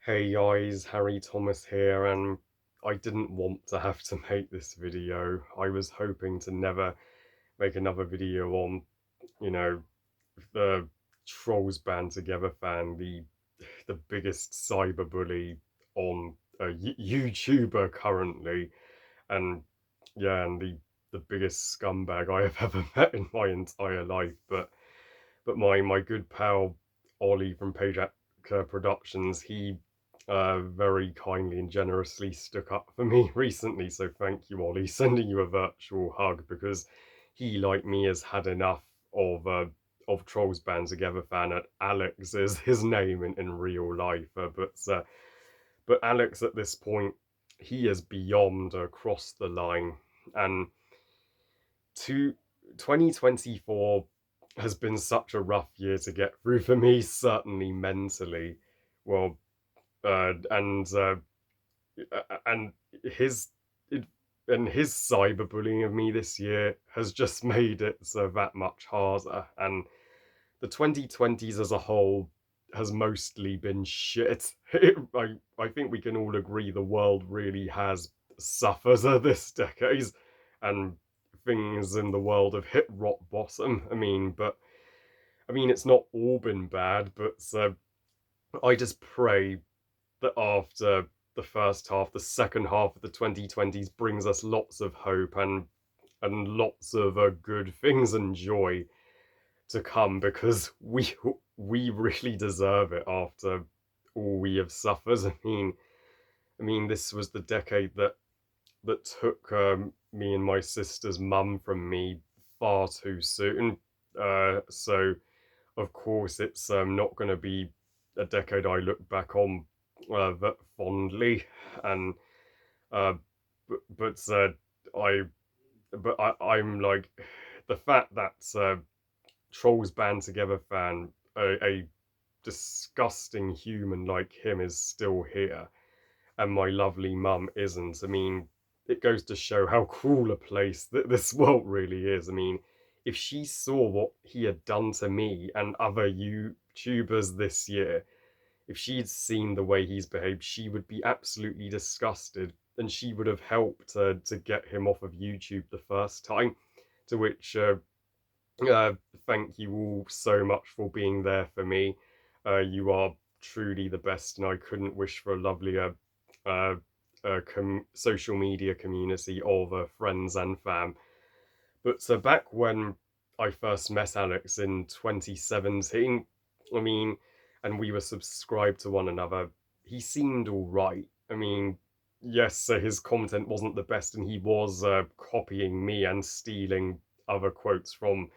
Hey guys, Harry Thomas here, and I didn't want to have to make this video. I was hoping to never make another video on, you know, the Trolls Band Together fan, the biggest cyberbully on a YouTuber currently, and yeah, and the biggest scumbag I have ever met in my entire life. But my good pal Ollie from Page Productions, he very kindly and generously stuck up for me recently. So thank you, Ollie. Sending you a virtual hug because he, like me, has had enough of Trolls Band Together fan. At Alex is his name in real life, but Alex at this point he is beyond across the line, and to 2024 has been such a rough year to get through for me, certainly mentally. Well, and and his and his cyberbullying of me this year has just made it so that much harder. And the 2020s as a whole has mostly been shit. I think we can all agree the world really has suffered this decade, and things in the world have hit rock bottom. I mean, it's not all been bad, but I just pray that after the first half, the second half of the 2020s brings us lots of hope and lots of good things and joy to come, because we really deserve it after all we have suffered. I mean, this was the decade that took me and my sister's mum from me far too soon. So of course it's not going to be a decade I look back on that fondly, and uh, but I I'm like, the fact that Trolls Band Together fan, a disgusting human like him, is still here, and my lovely mum isn't. I mean, it goes to show how cruel a place that this world really is. I mean, if she saw what he had done to me and other YouTubers this year, if she'd seen the way he's behaved, she would be absolutely disgusted, and she would have helped to get him off of YouTube the first time. To which uh, thank you all so much for being there for me. You are truly the best, and I couldn't wish for a lovelier uh, social media community of friends and fam. But so back when I first met Alex in 2017, I mean, and we were subscribed to one another, he seemed all right. I mean, yes, his content wasn't the best, and he was copying me and stealing other quotes from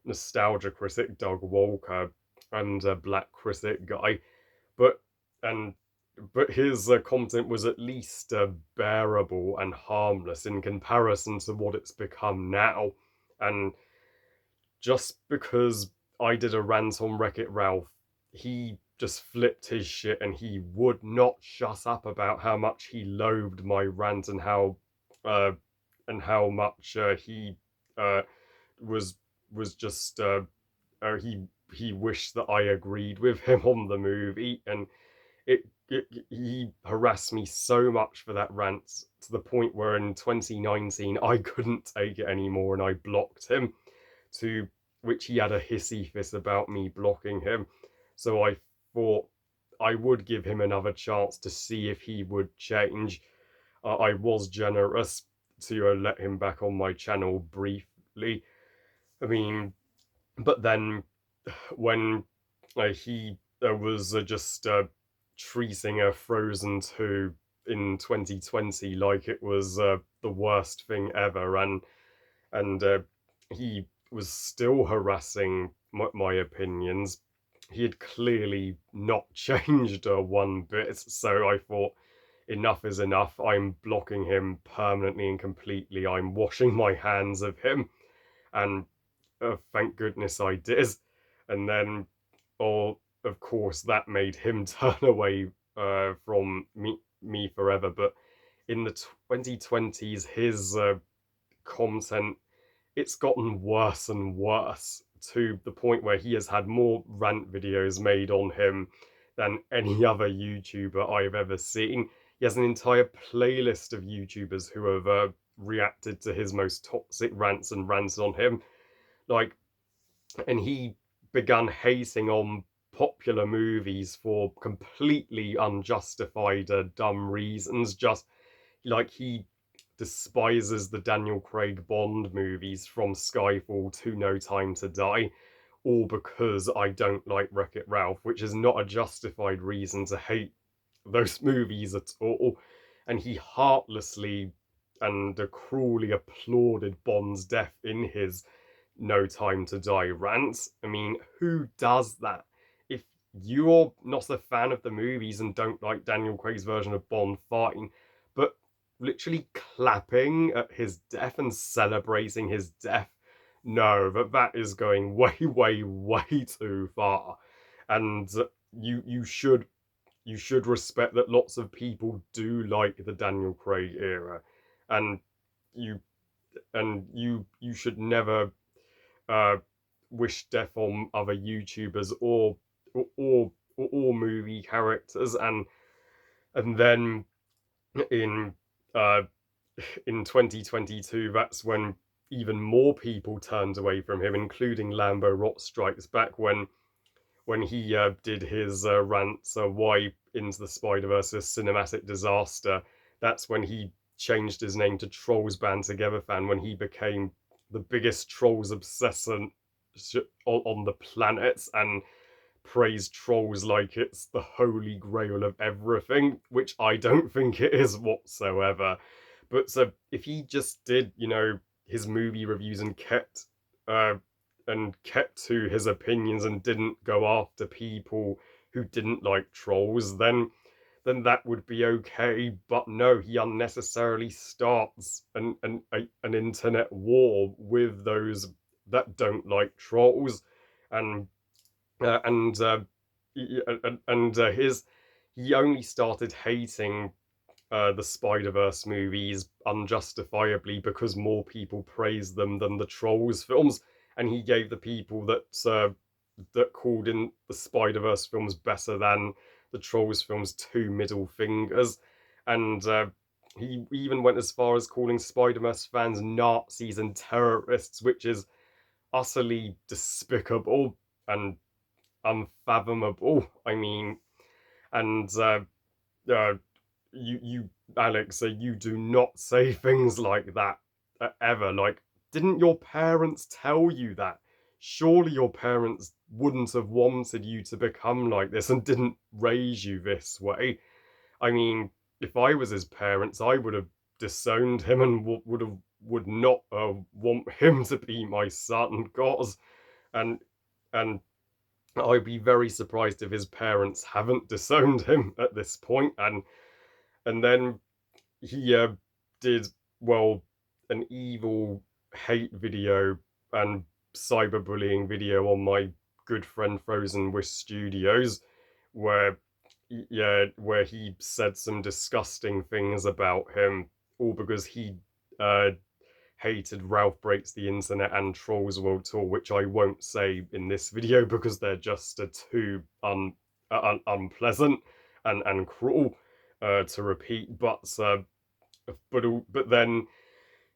nostalgia critic Doug Walker and Black critic guy, but and but his content was at least bearable and harmless in comparison to what it's become now. And just because I did a rant on Wreck-It Ralph, he just flipped his shit, and he would not shut up about how much he loathed my rant, uh, and how much he uh, was just he wished that I agreed with him on the movie, and he harassed me so much for that rant, to the point where in 2019 I couldn't take it anymore and I blocked him, to which he had a hissy fit about me blocking him. So I thought I would give him another chance to see if he would change. I was generous to let him back on my channel briefly. I mean, but then when he was just treating a Frozen 2 in 2020 like it was the worst thing ever, and he was still harassing my opinions. He had clearly not changed one bit, so I thought enough is enough. I'm blocking him permanently and completely. I'm washing my hands of him, and thank goodness I did. And then, or of course, that made him turn away from me forever. But in the 2020s, his content, it's gotten worse and worse, to the point where he has had more rant videos made on him than any other YouTuber I've ever seen. He has an entire playlist of YouTubers who have reacted to his most toxic rants and ranted on him. Like, and he began hating on popular movies for completely unjustified, dumb reasons. Just like he despises the Daniel Craig Bond movies from Skyfall to No Time to Die, all because I don't like Wreck-It Ralph, which is not a justified reason to hate those movies at all. And he heartlessly and cruelly applauded Bond's death in his No Time to Die rants. I mean, who does that? If you're not a fan of the movies and don't like Daniel Craig's version of Bond, fine. But literally clapping at his death and celebrating his death, no, that is going way, way, way too far. And you should respect that lots of people do like the Daniel Craig era, and you you should never uh, wish death on other YouTubers or or movie characters. And then in uh, in 2022, that's when even more people turned away from him, including Lambo Rock Strikes Back, when he did his rants why Into the Spider-Verse is cinematic disaster. That's when he changed his name to Trollsbandtogether fan, when he became the biggest Trolls obsessant on the planet and praised Trolls like it's the holy grail of everything, which I don't think it is whatsoever. But so if he just did, his movie reviews uh, and kept to his opinions and didn't go after people who didn't like Trolls, then that would be okay. But no, he unnecessarily starts an internet war with those that don't like Trolls, and uh, and uh, his he only started hating the Spider-Verse movies unjustifiably because more people praised them than the Trolls films, and he gave the people that called in the Spider-Verse films better than the Trolls films two middle fingers, and he even went as far as calling Spider-Verse fans Nazis and terrorists, which is utterly despicable and unfathomable. I mean, and uh, you Alex, you do not say things like that ever. Like, didn't your parents tell you that? Surely your parents wouldn't have wanted you to become like this and didn't raise you this way. I mean, if I was his parents, I would have disowned him and would not want him to be my son. Cause and and I'd be very surprised if his parents haven't disowned him at this point. And then he did, well, an evil hate video and cyberbullying video on my good friend Frozen Wish Studios, where where he said some disgusting things about him, all because he uh, hated Ralph Breaks the Internet and Trolls World Tour, which I won't say in this video because they're just too unpleasant and cruel to repeat. But then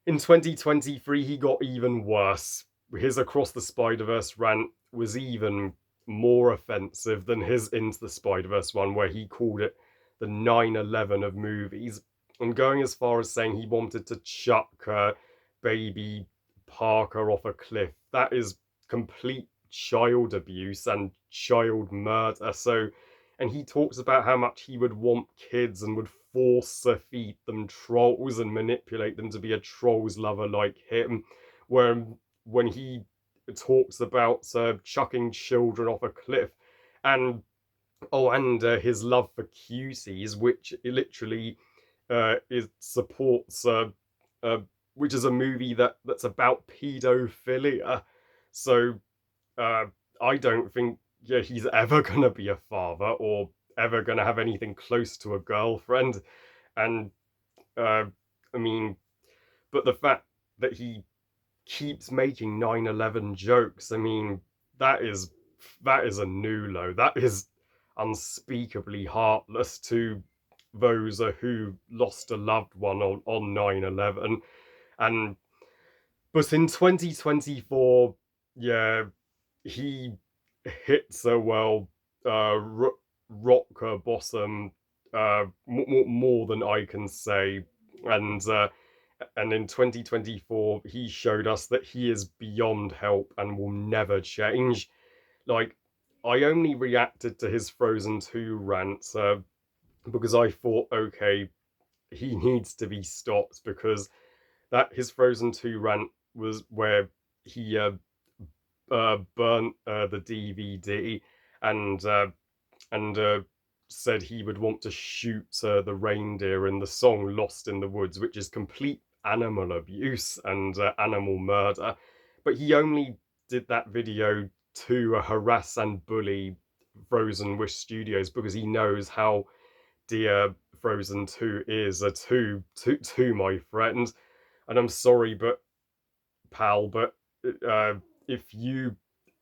in 2023 he got even worse. His Across the Spider-Verse rant was even more offensive than his Into the Spider-Verse one, where he called it the 9/11 of movies, and going as far as saying he wanted to chuck baby Parker off a cliff. That is complete child abuse and child murder. So, and he talks about how much he would want kids and would force feed them Trolls and manipulate them to be a Trolls lover like him. Where when he talks about chucking children off a cliff, and his love for cuties, which literally supports uh, which is a movie that's about paedophilia. So uh, I don't think he's ever gonna be a father or ever gonna have anything close to a girlfriend. And uh, I mean, but the fact that he keeps making 9/11 jokes, I mean, that is that is a new low. That is unspeakably heartless to those who lost a loved one on 9/11. And but in 2024, yeah, he hits a rock bottom, more than I can say. And and in 2024, he showed us that he is beyond help and will never change. Like, I only reacted to his Frozen 2 rants because I thought, okay, he needs to be stopped, because that his Frozen 2 rant was where he burnt the DVD, and said he would want to shoot the reindeer in the song Lost in the Woods, which is complete animal abuse and animal murder. But he only did that video to harass and bully Frozen Wish Studios, because he knows how dear Frozen 2 is to my friend. And I'm sorry, but pal, but uh, if you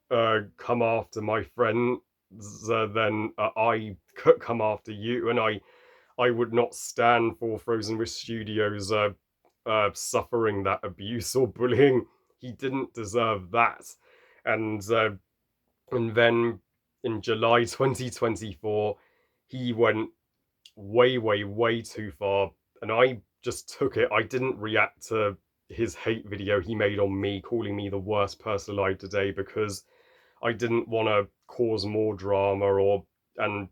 come after my friends, then I could come after you, and I would not stand for Frozen Wish Studios suffering that abuse or bullying. He didn't deserve that. And then in July 2024, he went way too far, and I just took it. I didn't react to his hate video he made on me, calling me the worst person alive today, because I didn't want to cause more drama, and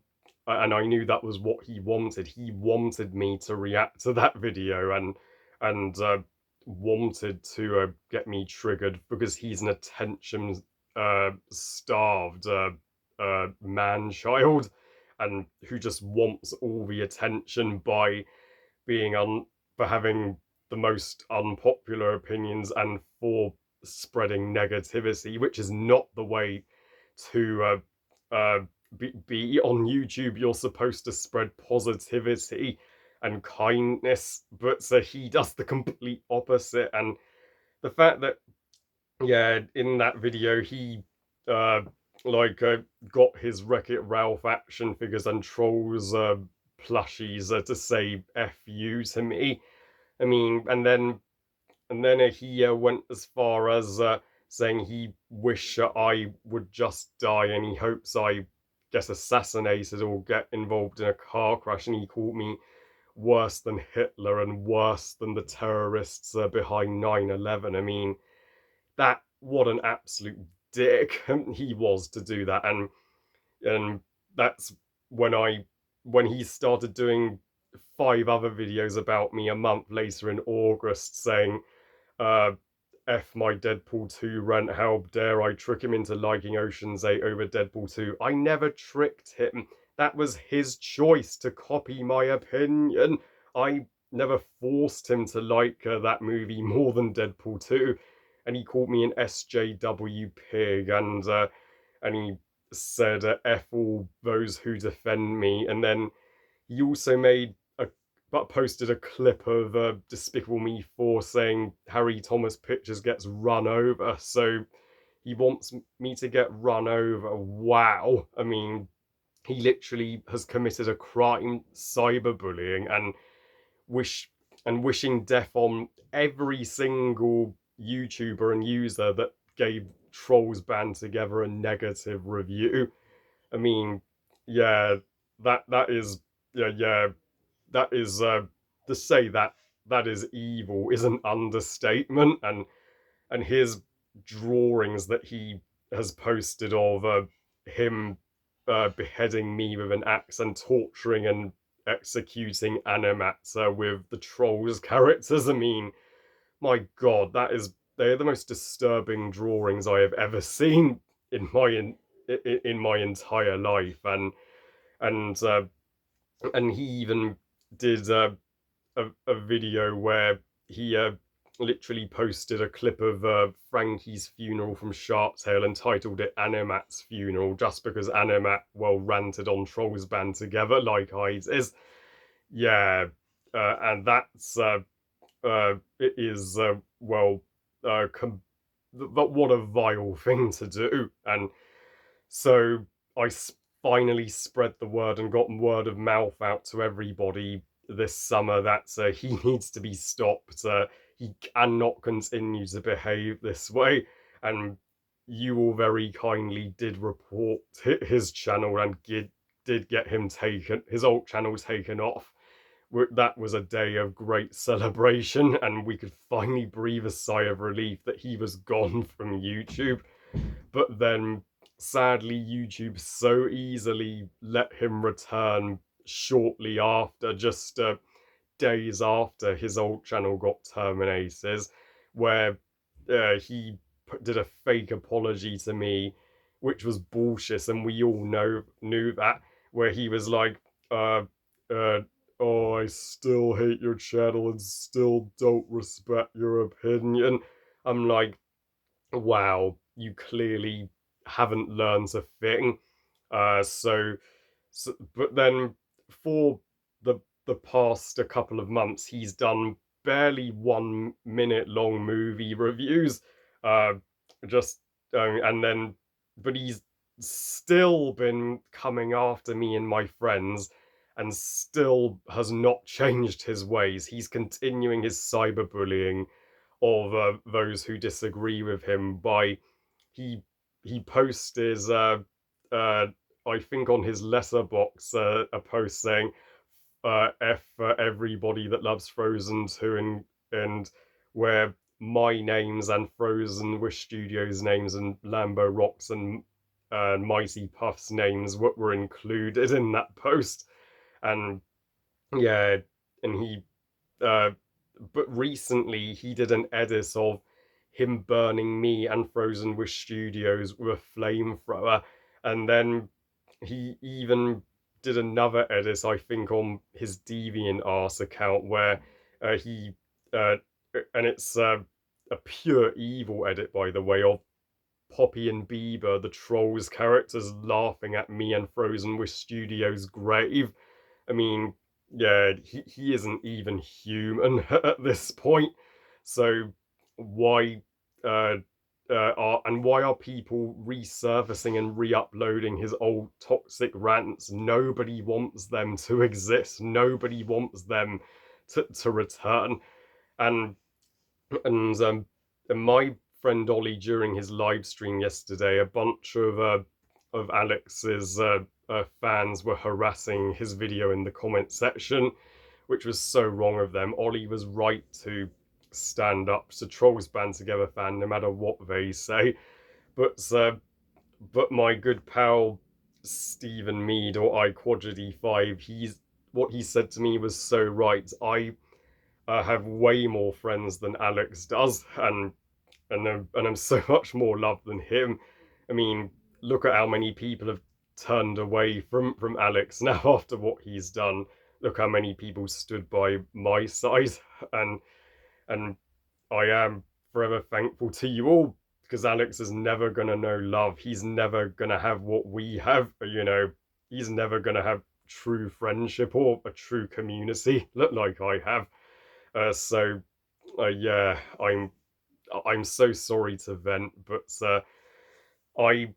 and I knew that was what he wanted. He wanted me to react to that video, and wanted to get me triggered, because he's an attention starved man child, and who just wants all the attention by being for having the most unpopular opinions and for spreading negativity, which is not the way to be on YouTube. You're supposed to spread positivity and kindness, but so he does the complete opposite. And the fact that, yeah, in that video he uh like got his Wreck-It Ralph action figures and Trolls plushies to say F you to me. I mean, and then he went as far as saying he wished I would just die, and he hopes I get assassinated or get involved in a car crash, and he called me worse than Hitler and worse than the terrorists behind 9/11. I mean, that, what an absolute dick he was to do that. And that's when he started doing 5 other videos about me a month later in August, saying uh F my Deadpool 2 rant, how dare I trick him into liking Ocean's 8 over Deadpool 2. I never tricked him. That was his choice to copy my opinion. I never forced him to like that movie more than Deadpool 2. And he called me an SJW pig, and he said F all those who defend me. And then he also posted a clip of Despicable Me 4 saying Harry Thomas Pictures gets run over. So he wants me to get run over. Wow. I mean, he literally has committed a crime, cyberbullying, wish wishing death on every single YouTuber and user that gave Trolls Band Together a negative review. I mean, yeah, that is, yeah, that is to say that that is evil is an understatement. And his drawings that he has posted of him beheading me with an axe and torturing and executing animats with the Trolls characters. I mean, my god, they're the most disturbing drawings I have ever seen in my entire life. And and he even did a video where he literally posted a clip of Frankie's funeral from Shark Tale and titled it Animat's Funeral, just because Animat, well, ranted on Trolls Band Together like is. Yeah, and that's it is well, but what a vile thing to do. And so I finally spread the word and got word of mouth out to everybody this summer that he needs to be stopped. He cannot continue to behave this way. And you all very kindly did report his channel and did get his old channel taken off. That was a day of great celebration, and we could finally breathe a sigh of relief that he was gone from YouTube. But then, sadly, YouTube so easily let him return shortly after, just days after his old channel got terminated, where he did a fake apology to me, which was bullshit, and we all knew that, where he was like, uh, oh, I still hate your channel and still don't respect your opinion. I'm like, wow, you clearly haven't learned a thing. But then for the past a couple of months, he's done barely 1 minute long movie reviews. Uh, just and then, but he's still been coming after me and my friends, and still has not changed his ways. He's continuing his cyberbullying of those who disagree with him by he he posted uh, I think on his letterbox a post saying F for everybody that loves Frozen 2, and where my names and Frozen Wish Studios names and Lambo Rocks and Mighty Puff's names were included in that post. And yeah, and he uh, but recently he did an edit of him burning me and Frozen Wish Studios with a flamethrower, and then he even did another edit, I think, on his DeviantArt account where he uh, and it's a pure evil edit, by the way, of Poppy and Bieber, the Trolls characters, laughing at me and Frozen Wish Studios' grave. I mean, yeah, he isn't even human at this point. So why uh why are people resurfacing and re-uploading his old toxic rants? Nobody wants them to exist. Nobody wants them to return. And and my friend Ollie, during his live stream yesterday, a bunch of Alex's fans were harassing his video in the comment section, which was so wrong of them. Ollie was right to stand up to Trolls Band Together fan, no matter what they say. But but my good pal Stephen Mead, or iQuadrity5, what he said to me was so right. I have way more friends than Alex does, and I'm so much more loved than him. I mean, look at how many people have turned away from Alex now after what he's done. Look how many people stood by my side, and and I am forever thankful to you all, because Alex is never gonna know love. He's never gonna have what we have. He's never gonna have true friendship or a true community like I have. So yeah, I'm so sorry to vent, but I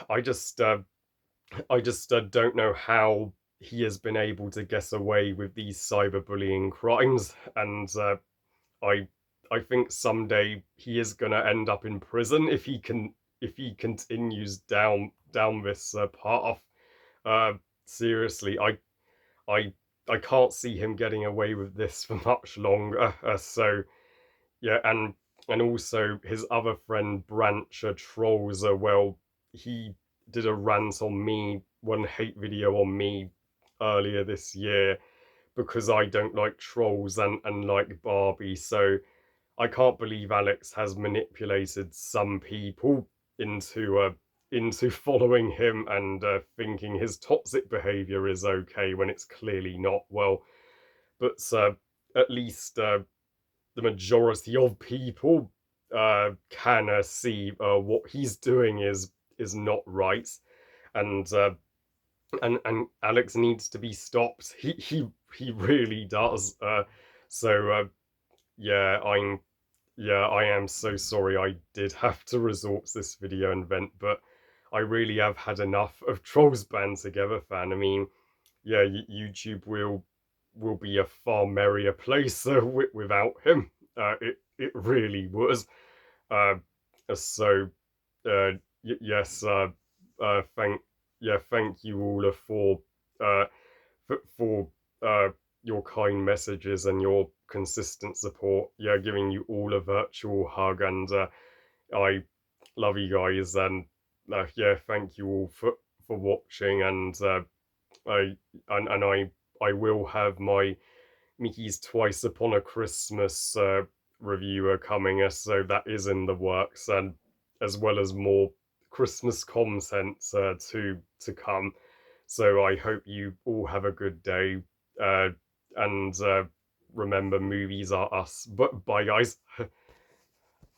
I just don't know how he has been able to get away with these cyberbullying crimes, and I I think someday he is gonna end up in prison if he continues down this path. Uh, Seriously, I I can't see him getting away with this for much longer. So yeah, and also his other friend Branch Trolls. Well, he did a rant on me, one hate video on me earlier this year, because I don't like trolls and like Barbie. So I can't believe Alex has manipulated some people into following him and thinking his toxic behavior is okay when it's clearly not. Well, but at least the majority of people can see what he's doing is not right, and and Alex needs to be stopped. He really does. So yeah, I am so sorry I did have to resort to this video and vent, but I really have had enough of Trolls Band Together fan. I mean, yeah, YouTube will be a far merrier place without him. It really was. Uh, so yes, thank thank you all uh for your kind messages and your consistent support. Yeah, giving you all a virtual hug, and I love you guys, and yeah, thank you all for watching, and I and I will have my Mickey's Twice Upon a Christmas reviewer coming, so that is in the works, and as well as more Christmas content to come. So I hope you all have a good day, and remember, movies are us. But bye, guys.